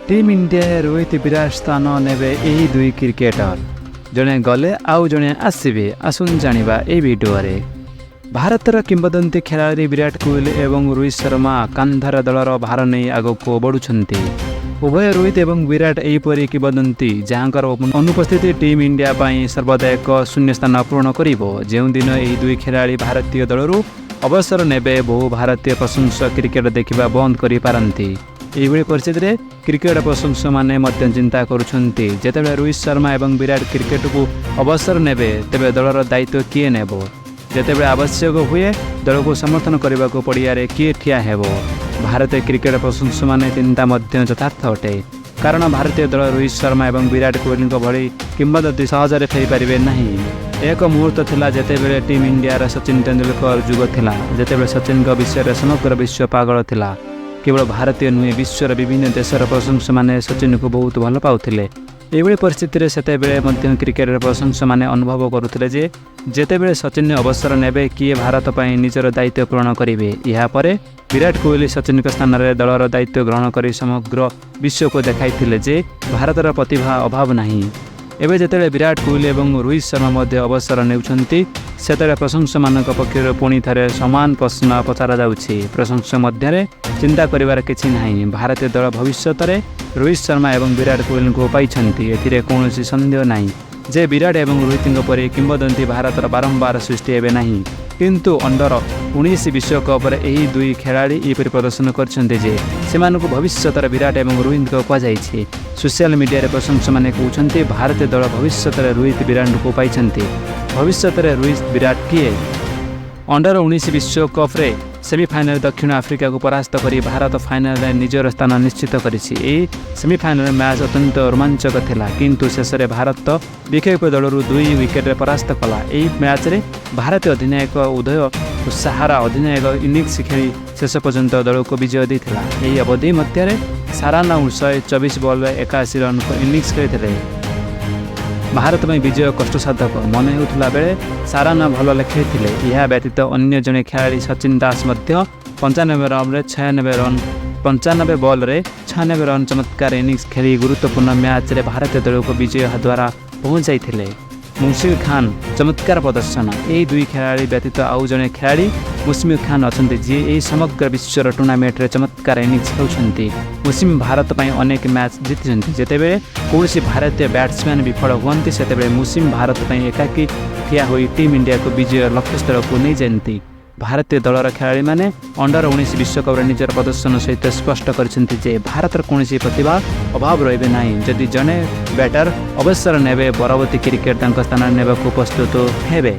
Team India Rohit Virat स्थान नेबे यही दुई क्रिकेटर जड़े गले आउ जड़े आसबे आसुन जानिबा ए वीडियो रे। भारतर किंवदंती खेलाड़ी विराट कोहली एवं रोहित शर्मा कांधार दलर भार नहीं आगको बढ़ुछंती। उभय रोहित एवं विराट एहीपरि किंवदंती जहाँकर अनुपस्थिति टीम इंडिया पाई सर्वदा एक शून्य स्थान पूर्ण करिबो। ଯେଉଁ दिन ଏହି ଦୁଇ ଖେଳାଳି ଭାରତୀୟ ଦଳରୁ ଅବସର ନେବେ ବହୁ ଭାରତୀୟ ପ୍ରଶଂସକ କ୍ରିକେଟ ଦେଖିବା ବନ୍ଦ କରିପାରନ୍ତି। ଏହିଭଳି ପରିସ୍ଥିତିରେ କ୍ରିକେଟ ପ୍ରଶଂସକମାନେ ମଧ୍ୟ ଚିନ୍ତା କରୁଛନ୍ତି ଯେତେବେଳେ ରୋହିତ ଶର୍ମା ଏବଂ ବିରାଟ କ୍ରିକେଟକୁ ଅବସର ନେବେ ତେବେ ଦଳର ଦାୟିତ୍ୱ କିଏ ନେବ। ଯେତେବେଳେ ଆବଶ୍ୟକ ହୁଏ ଦଳକୁ ସମର୍ଥନ କରିବାକୁ ପଡ଼ିଆରେ କିଏ ଠିଆ ହେବ। ଭାରତୀୟ କ୍ରିକେଟ ପ୍ରଶଂସକମାନେ ଚିନ୍ତା ମଧ୍ୟ ଯଥାର୍ଥ ଅଟେ, କାରଣ ଭାରତୀୟ ଦଳ ରୋହିତ ଶର୍ମା ଏବଂ ବିରାଟ କୋହଲିଙ୍କ ଭଳି କିମ୍ବଦନ୍ତୀ ସହଜରେ ଫେରିପାରିବେ ନାହିଁ। ଏକ ମୁହୂର୍ତ୍ତ ଥିଲା ଯେତେବେଳେ ଟିମ୍ ଇଣ୍ଡିଆର ସଚିନ ତେନ୍ଦୁଲକର ଯୁଗ ଥିଲା, ଯେତେବେଳେ ସଚିନଙ୍କ ବିଷୟରେ ସମଗ୍ର ବିଶ୍ୱ ପାଗଳ ଥିଲା। କେବଳ ଭାରତୀୟ ନୁହେଁ, ବିଶ୍ୱର ବିଭିନ୍ନ ଦେଶର ପ୍ରଶଂସକମାନେ ସଚିନକୁ ବହୁତ ଭଲ ପାଉଥିଲେ। ଏଭଳି ପରିସ୍ଥିତିରେ ସେତେବେଳେ ମଧ୍ୟ କ୍ରିକେଟର ପ୍ରଶଂସକମାନେ ଅନୁଭବ କରୁଥିଲେ ଯେ ଯେତେବେଳେ ସଚିନ ଅବସର ନେବେ କିଏ ଭାରତ ପାଇଁ ନିଜର ଦାୟିତ୍ୱ ପୂରଣ କରିବେ। ଏହାପରେ ବିରାଟ କୋହଲି ସଚିନଙ୍କ ସ୍ଥାନରେ ଦଳର ଦାୟିତ୍ୱ ଗ୍ରହଣ କରି ସମଗ୍ର ବିଶ୍ୱକୁ ଦେଖାଇଥିଲେ ଯେ ଭାରତର ପ୍ରତିଭା ଅଭାବ ନାହିଁ। ଏବେ ଯେତେବେଳେ ବିରାଟ କୋହଲି ଏବଂ ରୋହିତ ଶର୍ମା ମଧ୍ୟ ଅବସର ନେଉଛନ୍ତି ସେତେବେଳେ ପ୍ରଶଂସକମାନଙ୍କ ପକ୍ଷରୁ ପୁଣି ଥରେ ସମାନ ପ୍ରଶ୍ନ ପଚରାଯାଉଛି। ପ୍ରଶଂସକ ମଧ୍ୟରେ ଚିନ୍ତା କରିବାର କିଛି ନାହିଁ। ଭାରତୀୟ ଦଳ ଭବିଷ୍ୟତରେ ରୋହିତ ଶର୍ମା ଏବଂ ବିରାଟ କୋହଲିଙ୍କୁ ପାଇଛନ୍ତି, ଏଥିରେ କୌଣସି ସନ୍ଦେହ ନାହିଁ ଯେ ବିରାଟ ଏବଂ ରୋହିତଙ୍କ ପରି କିମ୍ବଦନ୍ତୀ ଭାରତର ବାରମ୍ବାର ସୃଷ୍ଟି ହେବେ ନାହିଁ। କିନ୍ତୁ ଅଣ୍ଡର-19 ବିଶ୍ୱକପରେ ଏହି ଦୁଇ ଖେଳାଳି ଏପରି ପ୍ରଦର୍ଶନ କରିଛନ୍ତି ଯେ ସେମାନଙ୍କୁ ଭବିଷ୍ୟତର ବିରାଟ ଏବଂ ରୋହିତଙ୍କ କୁହାଯାଇଛି। ସୋସିଆଲ ମିଡ଼ିଆରେ ପ୍ରଶଂସକମାନେ କହୁଛନ୍ତି ଭାରତୀୟ ଦଳ ଭବିଷ୍ୟତରେ ରୋହିତ ବିରାଟଙ୍କୁ ପାଇଛନ୍ତି। ଭବିଷ୍ୟତରେ ରୋହିତ ବିରାଟ କିଏ? ଅଣ୍ଡର-19 ବିଶ୍ୱକପ୍ରେ ସେମିଫାଇନାଲ ଦକ୍ଷିଣ ଆଫ୍ରିକାକୁ ପରାସ୍ତ କରି ଭାରତ ଫାଇନାଲରେ ନିଜର ସ୍ଥାନ ନିଶ୍ଚିତ କରିଛି। ଏହି ସେମିଫାଇନାଲ ମ୍ୟାଚ୍ ଅତ୍ୟନ୍ତ ରୋମାଞ୍ଚକ ଥିଲା, କିନ୍ତୁ ଶେଷରେ ଭାରତ ବିପକ୍ଷ ଦଳରୁ 2 ୱିକେଟରେ ପରାସ୍ତ କଲା। ଏହି ମ୍ୟାଚ୍ରେ ଭାରତୀୟ ଅଧିନାୟକ ଉଦୟ ସାହାରା ଅଧିନାୟକ ଇନିଂସ ଖେଳି ଶେଷ ପର୍ଯ୍ୟନ୍ତ ଦଳକୁ ବିଜୟ ଦେଇଥିଲା। ଏହି ଅବଧି ମଧ୍ୟରେ ସାରାନା 124 ବଲ୍ରେ 81 ରନ୍ର ଇନିଂସ ଖେଳିଥିଲେ। ଭାରତ ପାଇଁ ବିଜୟ କଷ୍ଟସାଧକ ମନେ ହେଉଥିଲା ବେଳେ ସାରାନା ଭଲ ଖେଳିଥିଲେ। ଏହା ବ୍ୟତୀତ ଅନ୍ୟ ଜଣେ ଖେଳାଳି ସଚିନ ଦାସ ମଧ୍ୟ 95 ରନ୍ରେ 95 ବଲ୍ରେ 96 ରନ୍ ଚମତ୍କାର ଇନିଂସ ଖେଳି ଗୁରୁତ୍ୱପୂର୍ଣ୍ଣ ମ୍ୟାଚ୍ରେ ଭାରତୀୟ ଦଳକୁ ବିଜୟ ଦ୍ୱାରା ପହଞ୍ଚାଇଥିଲେ। ମୁଶଫିକ ଖାନ ଚମତ୍କାର ପ୍ରଦର୍ଶନ। ଏହି ଦୁଇ ଖେଳାଳି ବ୍ୟତୀତ ଆଉ ଜଣେ ଖେଳାଳି ମୁଶଫିକ ଖାନ ଅଛନ୍ତି ଯିଏ ଏହି ସମଗ୍ର ବିଶ୍ୱର ଟୁର୍ଣ୍ଣାମେଣ୍ଟରେ ଚମତ୍କାର ଇନିଂସ ଖେଳୁଛନ୍ତି। ମୁଶଫିକ ଭାରତ ପାଇଁ ଅନେକ ମ୍ୟାଚ୍ ଜିତିଛନ୍ତି। ଯେତେବେଳେ କୌଣସି ଭାରତୀୟ ବ୍ୟାଟ୍ସମ୍ୟାନ୍ ବିଫଳ ହୁଅନ୍ତି ସେତେବେଳେ ମୁଶଫିକ ଭାରତ ପାଇଁ ଏକାକୀ ଠିଆ ହୋଇ ଟିମ୍ ଇଣ୍ଡିଆକୁ ବିଜୟ ଲକ୍ଷ୍ୟସ୍ଥଳକୁ ନେଇଯାଆନ୍ତି। ଭାରତୀୟ ଦଳର ଖେଳାଳିମାନେ ଅଣ୍ଡର-19 ବିଶ୍ୱକପରେ ନିଜର ପ୍ରଦର୍ଶନ ସହିତ ସ୍ପଷ୍ଟ କରିଛନ୍ତି ଯେ ଭାରତର କୌଣସି ପ୍ରତିଭା ଅଭାବ ରହିବେ ନାହିଁ। ଯଦି ଜଣେ ବ୍ୟାଟର ଅବସର ନେବେ ପରବର୍ତ୍ତୀ କ୍ରିକେଟ ତାଙ୍କ ସ୍ଥାନ ନେବାକୁ ପ୍ରସ୍ତୁତ ହେବେ।